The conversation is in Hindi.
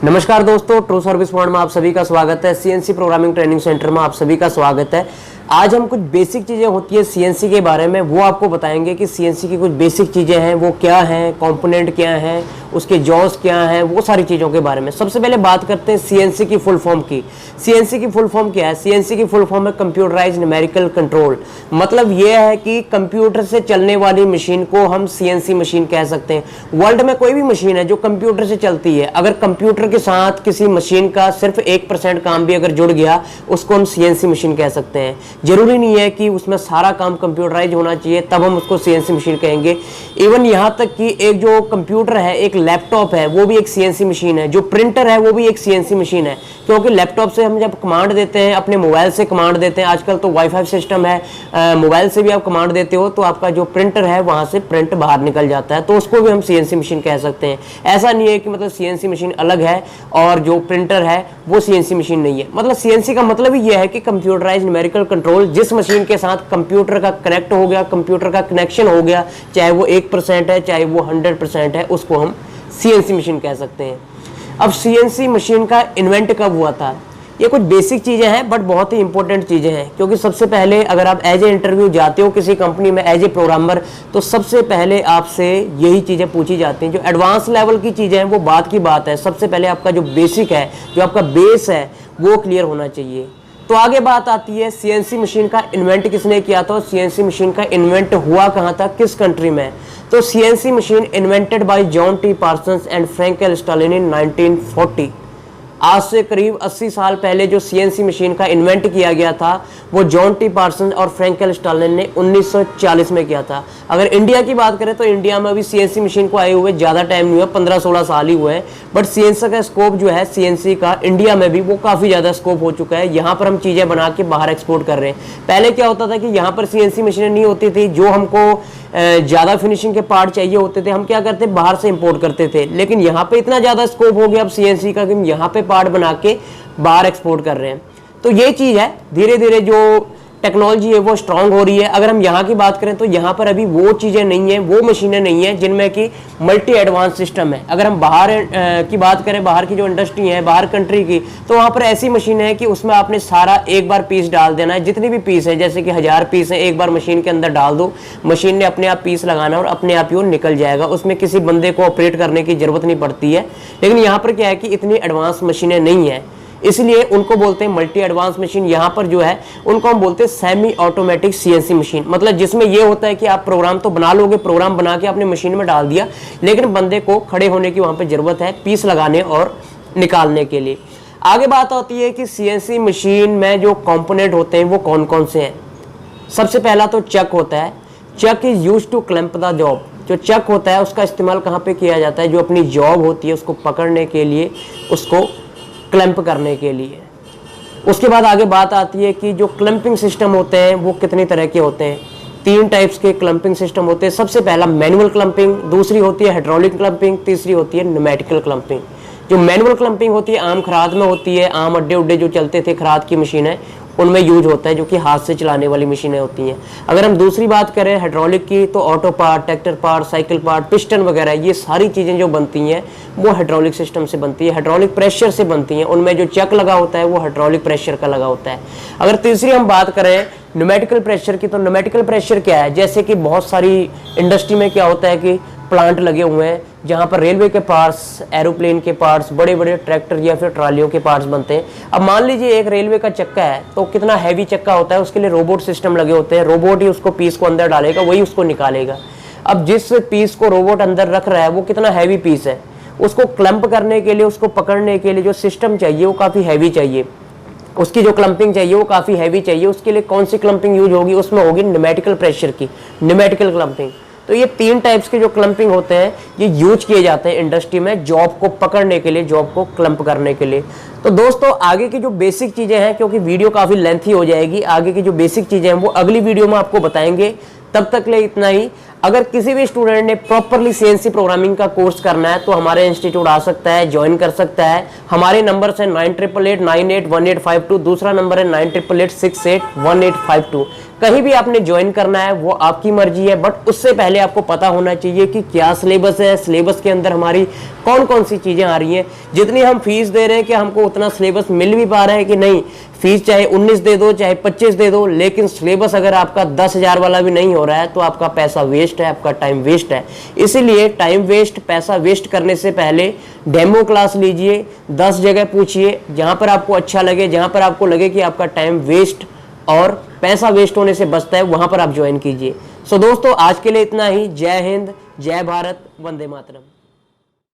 नमस्कार दोस्तों, ट्रू सर्विस पॉइंट में आप सभी का स्वागत है। सीएनसी प्रोग्रामिंग ट्रेनिंग सेंटर में आप सभी का स्वागत है। आज हम कुछ बेसिक चीज़ें होती है सीएनसी के बारे में वो आपको बताएंगे कि सीएनसी की कुछ बेसिक चीज़ें हैं वो क्या हैं, कंपोनेंट क्या हैं, उसके जॉस क्या हैं, वो सारी चीज़ों के बारे में। सबसे पहले बात करते हैं सीएनसी की फुल फॉर्म की। सीएनसी की फुल फॉर्म क्या है? सीएनसी की फुल फॉर्म है कंप्यूटराइज्ड न्यूमेरिकल कंट्रोल। मतलब ये है कि कंप्यूटर से चलने वाली मशीन को हम सीएनसी मशीन कह सकते हैं। वर्ल्ड में कोई भी मशीन है जो कंप्यूटर से चलती है, अगर कंप्यूटर के साथ किसी मशीन का सिर्फ 1% काम भी अगर जुड़ गया, उसको हम सीएनसी मशीन कह सकते हैं। जरूरी नहीं है कि उसमें सारा काम कंप्यूटराइज होना चाहिए तब हम उसको सीएनसी मशीन कहेंगे। इवन यहाँ तक कि एक जो कंप्यूटर है, एक लैपटॉप है, वो भी एक सीएनसी मशीन है। जो प्रिंटर है वो भी एक सीएनसी मशीन है, क्योंकि लैपटॉप से हम जब कमांड देते हैं, अपने मोबाइल से कमांड देते हैं, आजकल तो वाईफाई सिस्टम है, मोबाइल से भी आप कमांड देते हो तो आपका जो प्रिंटर है वहां से प्रिंट बाहर निकल जाता है, तो उसको भी हम सीएनसी मशीन कह सकते हैं। ऐसा नहीं है कि मतलब सीएनसी मशीन अलग है और जो प्रिंटर है वो सीएनसी मशीन नहीं है। मतलब सीएनसी का मतलब ही यह है कि कंप्यूटराइज्ड न्यूमेरिकल कंट्रोल, जिस मशीन के साथ कंप्यूटर का कनेक्ट हो गया, कंप्यूटर का कनेक्शन हो गया, चाहे वो 1% है चाहे वो 100% है, उसको हम सीएनसी मशीन कह सकते हैं। अब सीएनसी मशीन का इन्वेंट कब हुआ था? ये कुछ बेसिक चीज़ें हैं बट बहुत ही इंपॉर्टेंट चीज़ें हैं, क्योंकि सबसे पहले अगर आप एज ए इंटरव्यू जाते हो किसी कंपनी में एज ए प्रोग्रामर, तो सबसे पहले आपसे यही चीज़ें पूछी जाती हैं। जो एडवांस लेवल की चीज़ें हैं वो बात की बात है, सबसे पहले आपका जो बेसिक है, जो आपका बेस है, वो क्लियर होना चाहिए। तो आगे बात आती है सीएनसी मशीन का इन्वेंट किसने किया था और सीएनसी मशीन का इन्वेंट हुआ कहाँ था, किस कंट्री में? तो CNC machine invented by John T Parsons and Frank L Stulen in 1940। आज से करीब 80 साल पहले जो सीएनसी मशीन का इन्वेंट किया गया था वो जॉन टी पार्सन और फ्रैंक एल स्टालिन ने 1940 में किया था। अगर इंडिया की बात करें तो इंडिया में अभी सीएनसी मशीन को आए हुए ज़्यादा टाइम नहीं हुआ, 15-16 साल ही हुए हैं, बट सीएनसी का स्कोप जो है सीएनसी का इंडिया में भी वो काफ़ी ज़्यादा स्कोप हो चुका है। यहाँ पर हम चीज़ें बना के बाहर एक्सपोर्ट कर रहे हैं। पहले क्या होता था कि यहाँ पर सीएनसी मशीनें नहीं होती थी, जो हमको ज़्यादा फिनिशिंग के पार्ट चाहिए होते थे हम क्या करते, बाहर से इंपोर्ट करते थे। लेकिन यहाँ पे इतना ज़्यादा स्कोप हो गया अब सीएनसी का कि हम यहाँ पे पार्ट बना के बाहर एक्सपोर्ट कर रहे हैं। तो ये चीज़ है, धीरे धीरे जो टेक्नोलॉजी है वो स्ट्रांग हो रही है। अगर हम यहाँ की बात करें तो यहाँ पर अभी वो चीज़ें नहीं है, वो मशीनें नहीं है जिनमें कि मल्टी एडवांस सिस्टम है। अगर हम बाहर की बात करें, बाहर की जो इंडस्ट्री है बाहर कंट्री की, तो वहाँ पर ऐसी मशीन है कि उसमें आपने सारा एक बार पीस डाल देना है, जितनी भी पीस है, जैसे कि 1000 पीस है, एक बार मशीन के अंदर डाल दो, मशीन ने अपने आप पीस लगाना और अपने आप ही वो निकल जाएगा, उसमें किसी बंदे को ऑपरेट करने की जरूरत नहीं पड़ती है। लेकिन यहाँ पर क्या है कि इतनी एडवांस मशीनें नहीं है, इसलिए उनको बोलते हैं मल्टी एडवांस मशीन। यहाँ पर जो है उनको हम बोलते हैं सेमी ऑटोमेटिक सीएनसी मशीन। मतलब जिसमें ये होता है कि आप प्रोग्राम तो बना लोगे, प्रोग्राम बना के अपने मशीन में डाल दिया, लेकिन बंदे को खड़े होने की वहाँ पे जरूरत है पीस लगाने और निकालने के लिए। आगे बात होती है कि सीएनसी मशीन में जो कंपोनेंट होते हैं वो कौन कौन से हैं। सबसे पहला तो चक होता है। Chuck is use to clamp the job. जो चक होता है उसका इस्तेमाल कहाँ पे किया जाता है? जो अपनी जॉब होती है उसको पकड़ने के लिए, उसको क्लैंप करने के लिए। उसके बाद आगे बात आती है कि जो क्लैंपिंग सिस्टम होते हैं वो कितनी तरह के होते हैं। 3 टाइप्स के क्लैंपिंग सिस्टम होते हैं। सबसे पहला मैनुअल क्लैंपिंग, दूसरी होती है हाइड्रोलिक क्लैंपिंग, तीसरी होती है न्यूमेटिकल क्लैंपिंग। जो मैनुअल क्लैंपिंग होती है आम खराद में होती है, आम अड्डे उड्डे जो चलते थे खराद की मशीनें, उनमें यूज होता है, जो कि हाथ से चलाने वाली मशीनें होती हैं। अगर हम दूसरी बात करें हाइड्रोलिक की, तो auto part, tractor part, cycle part, piston वगैरह, ये सारी चीज़ें जो बनती हैं वो हाइड्रोलिक सिस्टम से बनती है, हाइड्रोलिक प्रेशर से बनती हैं। उनमें जो चक लगा होता है वो हाइड्रोलिक प्रेशर का लगा होता है। अगर तीसरी हम बात करें न्यूमेटिकल प्रेशर की, तो न्यूमेटिकल प्रेशर क्या है? जैसे कि बहुत सारी इंडस्ट्री में क्या होता है कि प्लांट लगे हुए हैं जहाँ पर रेलवे के पार्ट्स, एरोप्लेन के पार्ट्स, बड़े बड़े ट्रैक्टर या फिर ट्रालियों के पार्ट्स बनते हैं। अब मान लीजिए एक रेलवे का चक्का है, तो कितना हैवी चक्का होता है, उसके लिए रोबोट सिस्टम लगे होते हैं। रोबोट ही उसको पीस को अंदर डालेगा, वही उसको निकालेगा। अब जिस पीस को रोबोट अंदर रख रहा है वो कितना हैवी पीस है, उसको क्लैंप करने के लिए, उसको पकड़ने के लिए जो सिस्टम चाहिए वो काफ़ी हैवी चाहिए, उसकी जो क्लैंपिंग चाहिए वो काफ़ी हैवी चाहिए। उसके लिए कौन सी क्लैंपिंग यूज होगी? उसमें होगी न्यूमेटिकल प्रेशर की, न्यूमेटिकल क्लैंपिंग। तो ये 3 टाइप्स के जो क्लैंपिंग होते हैं ये यूज किए जाते हैं इंडस्ट्री में जॉब को पकड़ने के लिए, जॉब को क्लैंप करने के लिए। तो दोस्तों आगे की जो बेसिक चीज़ें हैं, क्योंकि वीडियो काफ़ी लेंथी हो जाएगी, आगे की जो बेसिक चीज़ें हैं वो अगली वीडियो में आपको बताएंगे। तब तक ले इतना ही। अगर किसी भी स्टूडेंट ने प्रॉपरली सीएनसी प्रोग्रामिंग का कोर्स करना है तो हमारे इंस्टीट्यूट आ सकता है, ज्वाइन कर सकता है। हमारे नंबर है 9888981852, दूसरा नंबर है 9888681852। कहीं भी आपने ज्वाइन करना है वो आपकी मर्जी है, बट उससे पहले आपको पता होना चाहिए कि क्या सिलेबस है, सिलेबस के अंदर हमारी कौन कौन सी चीजें आ रही हैं। जितनी हम फीस दे रहे हैं कि हमको उतना सिलेबस मिल भी पा रहा है कि नहीं। फीस चाहे 19 दे दो चाहे 25 दे दो, लेकिन सिलेबस अगर आपका 10,000 वाला भी नहीं हो रहा है तो आपका पैसा वेस्ट है, आपका टाइम वेस्ट है। इसीलिए टाइम वेस्ट, पैसा वेस्ट करने से पहले डेमो क्लास लीजिए, 10 जगह पूछिए, जहां पर आपको अच्छा लगे, जहां पर आपको लगे कि आपका टाइम वेस्ट और पैसा वेस्ट होने से बचता है, वहां पर आप ज्वाइन कीजिए। सो दोस्तों, आज के लिए इतना ही। जय हिंद, जय भारत, वंदे मातरम।